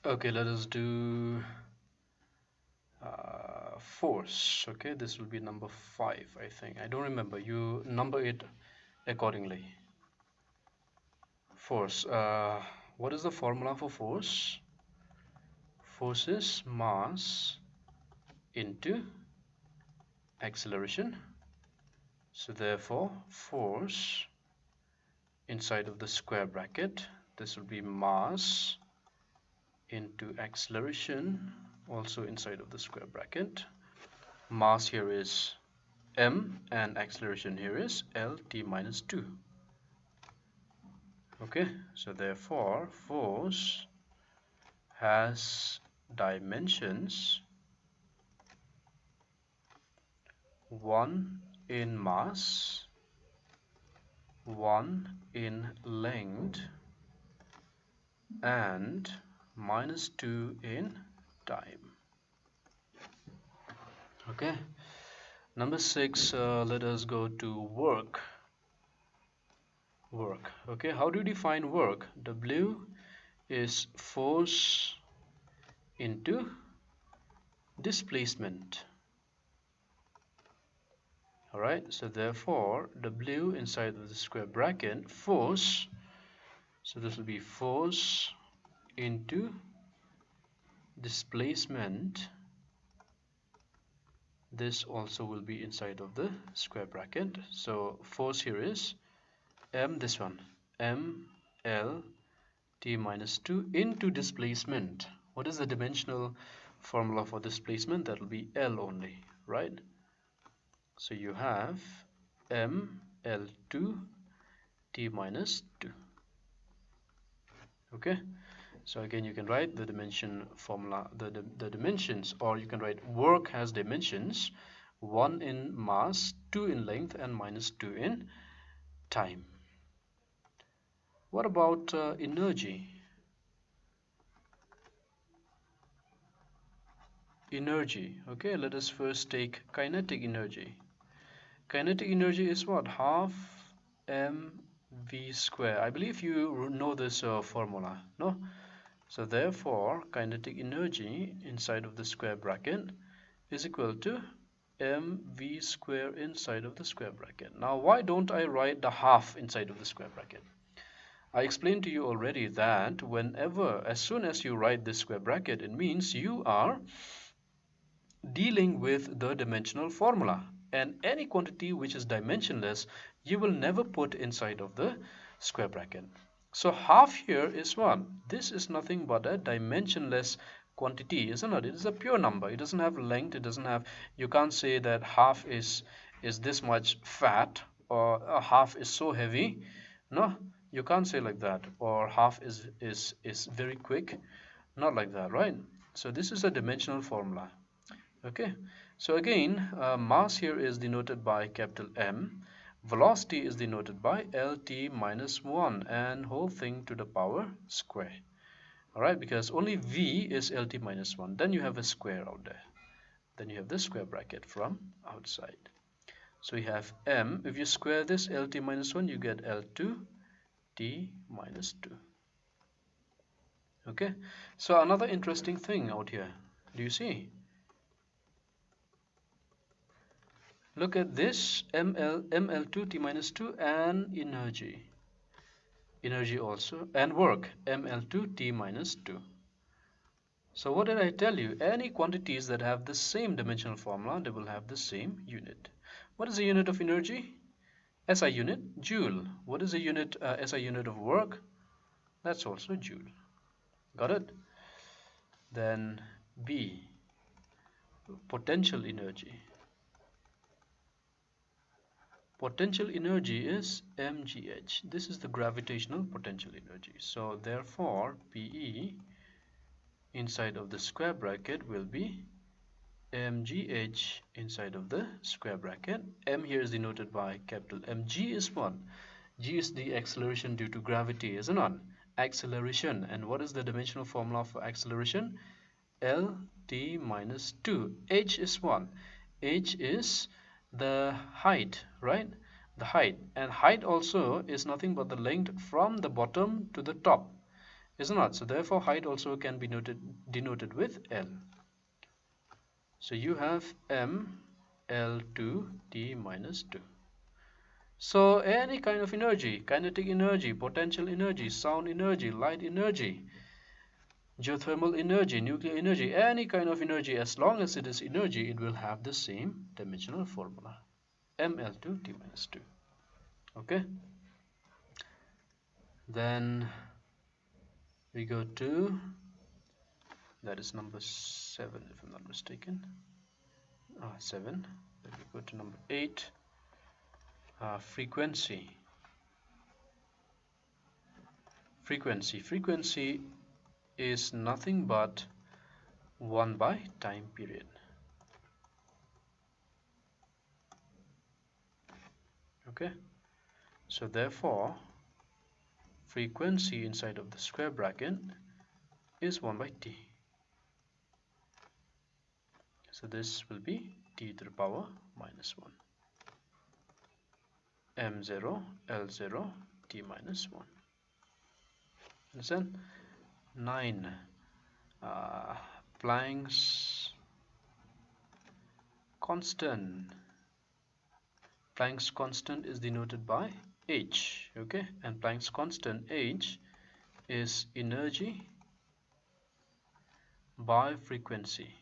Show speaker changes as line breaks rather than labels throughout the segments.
Okay, let us do force. Okay, this will be number 5, I think. I don't remember. You number it accordingly. Force. What is the formula for force? Force is mass into acceleration. So therefore, force inside of the square bracket, this will be mass into acceleration, also inside of the square bracket. Mass here is m and acceleration here is lt minus 2. Okay, so therefore force has dimensions 1 in mass, 1 in length, and minus 2 in time. Okay, number 6, let us go to work. Okay, how do you define work? W is force into displacement. Alright, so therefore W inside of the square bracket, force, so this will be force into displacement. This also will be inside of the square bracket. So force here is m, this one, m l t minus 2 into displacement. What is the dimensional formula for displacement? That will be L only, right? So you have m L2 t minus 2. Okay, so again you can write the dimension formula, the dimensions, or you can write work has dimensions 1 in mass, 2 in length, and minus 2 in time. What about energy? Okay, let us first take kinetic energy. Kinetic energy is what? Half mv square. I believe you know this formula, no? So therefore kinetic energy inside of the square bracket is equal to mv square inside of the square bracket. Now why don't I write the half inside of the square bracket? I explained to you already that as soon as you write this square bracket, it means you are dealing with the dimensional formula, and any quantity which is dimensionless you will never put inside of the square bracket. So half here is what? This is nothing but a dimensionless quantity, isn't it? It is a pure number. It doesn't have length. It doesn't have, you can't say that half is this much fat, or a half is so heavy. No, you can't say like that. Or half is very quick. Not like that, right? So this is a dimensional formula. Okay, so again, mass here is denoted by capital M, velocity is denoted by Lt minus 1, and whole thing to the power square. Alright, because only V is Lt minus 1, then you have a square out there. Then you have the square bracket from outside. So you have M, if you square this Lt minus 1, you get L2 T minus 2. Okay, so another interesting thing out here, do you see? Look at this, ml2 t minus 2, and energy also, and work, ml2 t minus 2. So what did I tell you? Any quantities that have the same dimensional formula, they will have the same unit. What is the unit of energy? SI unit, joule. What is the unit, SI unit of work? That's also joule. Got it? Then B, potential energy. Potential energy is mgh. This is the gravitational potential energy. So therefore PE inside of the square bracket will be mgh inside of the square bracket. M here is denoted by capital M. G is what? G is the acceleration due to gravity, isn't it? Acceleration. And what is the dimensional formula for acceleration? Lt minus 2. H is what? H is the height, right? The height, and height also is nothing but the length from the bottom to the top, is it not? So therefore height also can be denoted with L. So you have m L2 t minus 2. So any kind of energy, kinetic energy, potential energy, sound energy, light energy, geothermal energy, nuclear energy, any kind of energy, as long as it is energy, it will have the same dimensional formula, mL2 t minus 2. Okay, then we go to, that is number 7 if I'm not mistaken, 7. Then we go to number 8, frequency. Frequency is nothing but 1 by time period. Okay, so therefore frequency inside of the square bracket is 1 by t. So this will be t to the power minus 1, m0 L0 t minus 1. Understand? 9. Planck's constant. Planck's constant is denoted by h. Okay, and Planck's constant h is energy by frequency.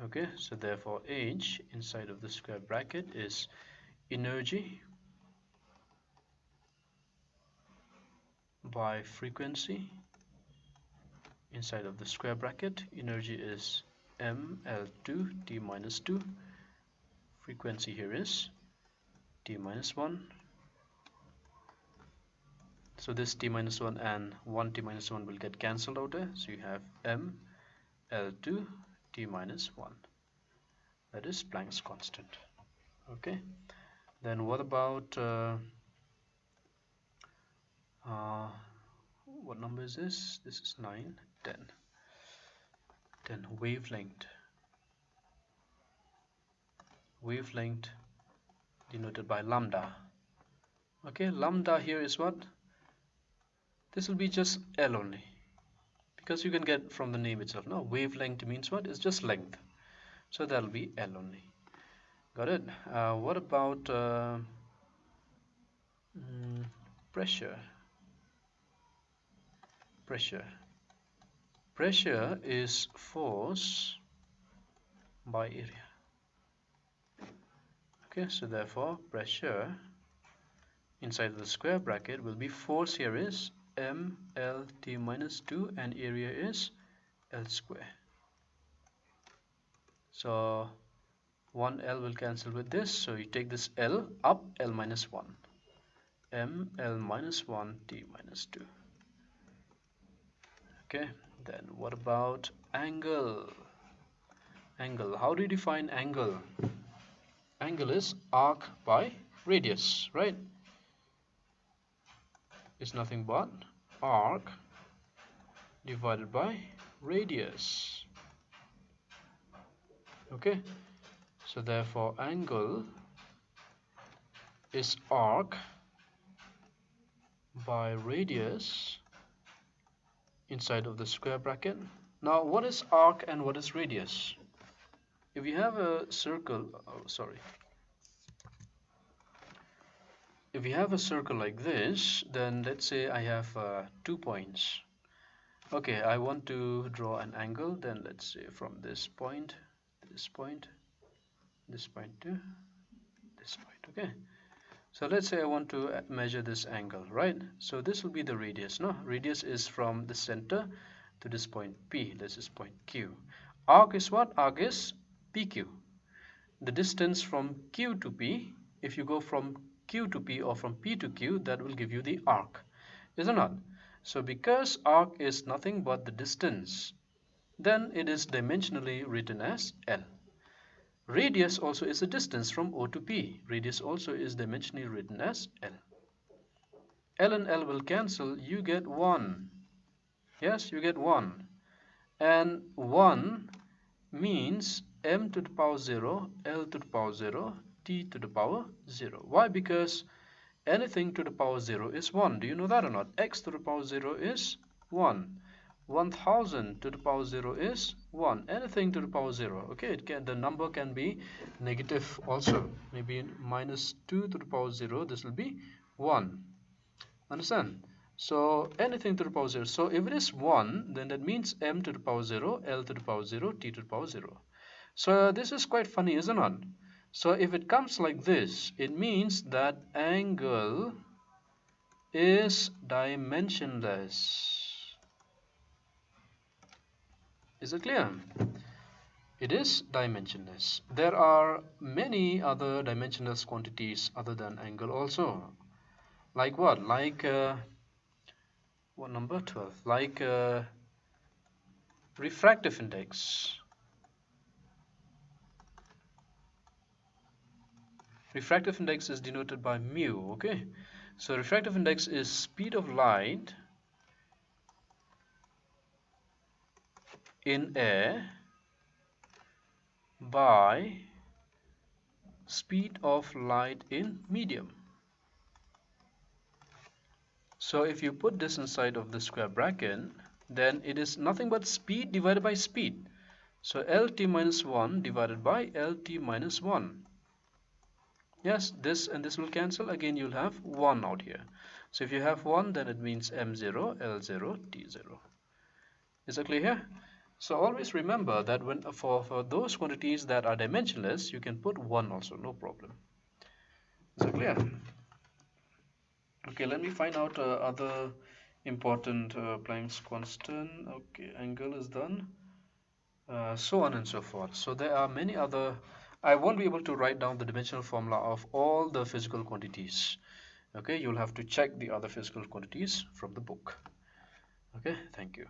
Okay, so therefore h inside of the square bracket is energy by frequency. Inside of the square bracket, energy is mL2 t minus 2. Frequency here is t minus 1. So this t minus 1 and 1 t minus 1 will get cancelled out there. So you have mL2 t minus 1. That is Planck's constant. Okay. Then what about what number is this? This is 9, 10. 10. Wavelength. Wavelength denoted by lambda. Okay, lambda here is what? This will be just L only, because you can get from the name itself. No, wavelength means what? It's just length. So that will be L only. Got it? What about pressure? Pressure is force by area. Okay, so therefore pressure inside the square bracket will be, force here is mLt minus 2 and area is L square. So 1L will cancel with this, so you take this L up, L minus 1, mL minus 1 t minus 2. Okay, then what about angle? Angle, how do you define angle? Angle is arc by radius, right? It's nothing but arc divided by radius. Okay, so therefore angle is arc by radius inside of the square bracket. Now what is arc and what is radius? If you have a circle, if you have a circle like this, then let's say I have 2 points. Okay, I want to draw an angle, then let's say from this point, this point, this point to this point. Okay, so let's say I want to measure this angle, right? So this will be the radius. No, radius is from the center to this point P. This is point Q. Arc is what? Arc is PQ. The distance from Q to P, if you go from Q to P or from P to Q, that will give you the arc, is it not? So because arc is nothing but the distance, then it is dimensionally written as L. Radius also is a distance from O to P. Radius also is dimensionally written as L. L and L will cancel. You get 1. Yes, you get 1. And 1 means m to the power 0, L to the power 0, t to the power 0. Why? Because anything to the power 0 is 1. Do you know that or not? X to the power 0 is 1. 1000 to the power 0 is 1. Anything to the power 0. Okay, the number can be negative also. Maybe minus 2 to the power 0, this will be 1. Understand? So anything to the power 0. So if it is 1, then that means m to the power 0, l to the power 0, t to the power 0. So this is quite funny, isn't it? So if it comes like this, it means that angle is dimensionless. Is it clear? It is dimensionless. There are many other dimensionless quantities other than angle also. Like what? Like what number? 12. Like refractive index. Refractive index is denoted by mu. Okay, so refractive index is speed of light in air by speed of light in medium. So if you put this inside of the square bracket, then it is nothing but speed divided by speed. So LT minus 1 divided by LT minus 1. Yes, this and this will cancel. Again, you'll have 1 out here. So if you have 1, then it means M0, L0, T0. Is it clear here? So always remember that when for those quantities that are dimensionless, you can put 1 also, no problem. Is it clear? Okay, let me find out other important Planck's constant. Okay, angle is done. So on and so forth. So there are many other. I won't be able to write down the dimensional formula of all the physical quantities. Okay, you'll have to check the other physical quantities from the book. Okay, thank you.